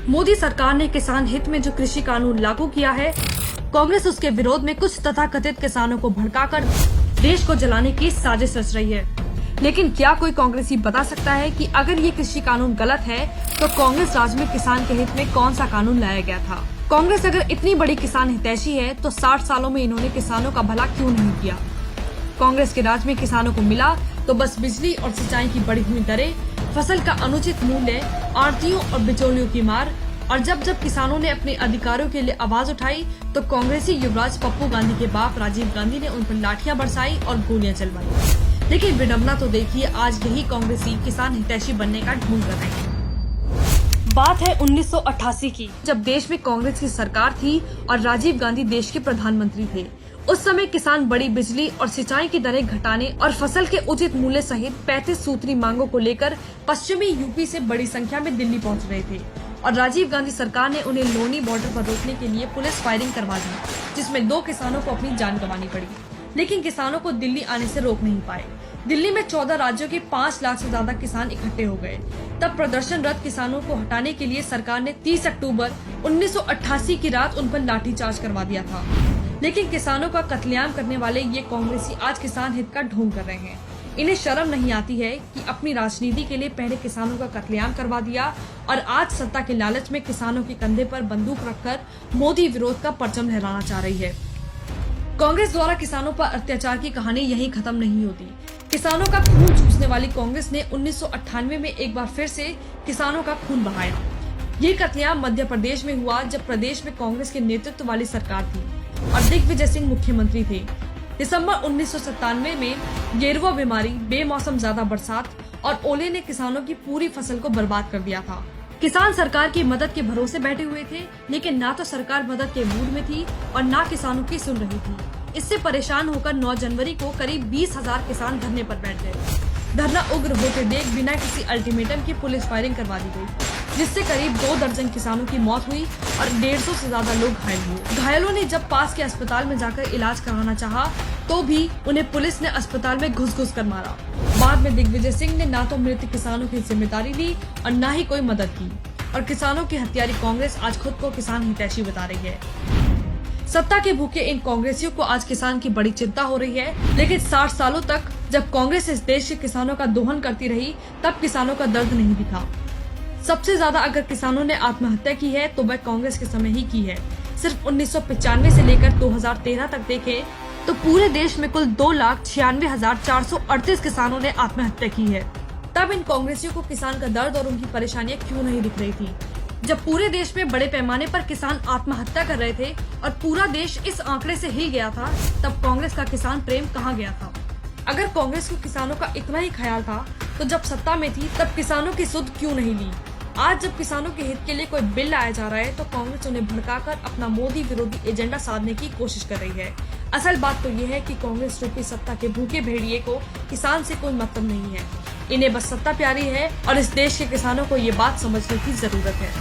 मोदी सरकार ने किसान हित में जो कृषि कानून लागू किया है, कांग्रेस उसके विरोध में कुछ तथाकथित किसानों को भड़काकर देश को जलाने की साजिश रच रही है। लेकिन क्या कोई कांग्रेसी बता सकता है कि अगर ये कृषि कानून गलत है तो कांग्रेस राज में किसान के हित में कौन सा कानून लाया गया था? कांग्रेस अगर इतनी बड़ी किसान हितैषी है तो 60 सालों में इन्होंने किसानों का भला क्यों नहीं किया? कांग्रेस के राज में किसानों को मिला तो बस बिजली और सिंचाई की बढ़ी हुई दरें, फसल का अनुचित मूल्य, आढ़तियों और बिचौलियों की मार। और जब जब किसानों ने अपने अधिकारों के लिए आवाज उठाई तो कांग्रेसी युवराज पप्पू गांधी के बाप राजीव गांधी ने उन पर लाठियां बरसाई और गोलियां चलवाई। लेकिन विडम्बना तो देखिए, आज यही कांग्रेसी किसान हितैषी बनने का ढोंग कर रहे हैं। बात है 1988 की, जब देश में कांग्रेस की सरकार थी और राजीव गांधी देश के प्रधानमंत्री थे। उस समय किसान बड़ी बिजली और सिंचाई की दरें घटाने और फसल के उचित मूल्य सहित 35 सूत्री मांगों को लेकर पश्चिमी यूपी से बड़ी संख्या में दिल्ली पहुंच रहे थे और राजीव गांधी सरकार ने उन्हें लोनी बॉर्डर पर रोकने के लिए पुलिस फायरिंग करवा दी, जिसमें 2 किसानों को अपनी जान गंवानी पड़ी। लेकिन किसानों को दिल्ली आने से रोक नहीं पाए। दिल्ली में 14 राज्यों के 5 लाख से ज्यादा किसान इकट्ठे हो गए। तब प्रदर्शनरत किसानों को हटाने के लिए सरकार ने 30 अक्टूबर 1988 की रात उन पर लाठीचार्ज करवा दिया था। लेकिन किसानों का कत्लेआम करने वाले ये कांग्रेसी आज किसान हित का ढोंग कर रहे हैं। इन्हें शर्म नहीं आती है कि अपनी राजनीति के लिए पहले किसानों का कत्लेआम करवा दिया और आज सत्ता के लालच में किसानों के कंधे पर बंदूक रखकर मोदी विरोध का परचम लहराना चाह रही है। कांग्रेस द्वारा किसानों पर अत्याचार की कहानी यहीं खत्म नहीं होती। किसानों का खून चूसने वाली कांग्रेस ने 1998 में एक बार फिर से किसानों का खून बहाया। ये कत्लेआम मध्य प्रदेश में हुआ जब प्रदेश में कांग्रेस के नेतृत्व वाली सरकार थी और दिग्विजय सिंह मुख्यमंत्री थे। दिसंबर 1997 में गेरुआ बीमारी, बेमौसम ज्यादा बरसात और ओले ने किसानों की पूरी फसल को बर्बाद कर दिया था। किसान सरकार की मदद के भरोसे बैठे हुए थे, लेकिन ना तो सरकार मदद के मूड में थी और ना किसानों की सुन रही थी। इससे परेशान होकर 9 जनवरी को करीब 20,000 किसान धरने पर बैठ गए। धरना उग्र होते देख बिना किसी अल्टीमेटम की पुलिस फायरिंग करवा दी गई, जिससे करीब 2 दर्जन किसानों की मौत हुई और 150 से ज्यादा लोग घायल हुए। घायलों ने जब पास के अस्पताल में जाकर इलाज कराना चाहा तो भी उन्हें पुलिस ने अस्पताल में घुस कर मारा। बाद में दिग्विजय सिंह ने ना तो मृत किसानों की जिम्मेदारी ली और न ही कोई मदद की और किसानों की हत्यारी कांग्रेस आज खुद को किसान हितैषी बता रही है। सत्ता के भूखे इन कांग्रेसियों को आज किसान की बड़ी चिंता हो रही है। लेकिन 60 सालों तक जब कांग्रेस इस देश के किसानों का दोहन करती रही तब किसानों का दर्द नहीं दिखा। सबसे ज्यादा अगर किसानों ने आत्महत्या की है तो वह कांग्रेस के समय ही की है। सिर्फ 1995 से लेकर 2013 तक देखें तो पूरे देश में कुल 2,96,438 किसानों ने आत्महत्या की है। तब इन कांग्रेसियों को किसान का दर्द और उनकी परेशानियां क्यों नहीं दिख रही थी? जब पूरे देश में बड़े पैमाने पर किसान आत्महत्या कर रहे थे और पूरा देश इस आंकड़े से हिल गया था, तब कांग्रेस का किसान प्रेम कहाँ गया था? अगर कांग्रेस को किसानों का इतना ही ख्याल था तो जब सत्ता में थी तब किसानों की सुध क्यों नहीं ली? आज जब किसानों के हित के लिए कोई बिल लाया जा रहा है तो कांग्रेस उन्हें भड़काकर अपना मोदी विरोधी एजेंडा साधने की कोशिश कर रही है। असल बात तो ये है कि कांग्रेस रूपी सत्ता के भूखे भेड़िए को किसान से कोई मतलब नहीं है। इन्हें बस सत्ता प्यारी है और इस देश के किसानों को ये बात समझने की जरूरत है।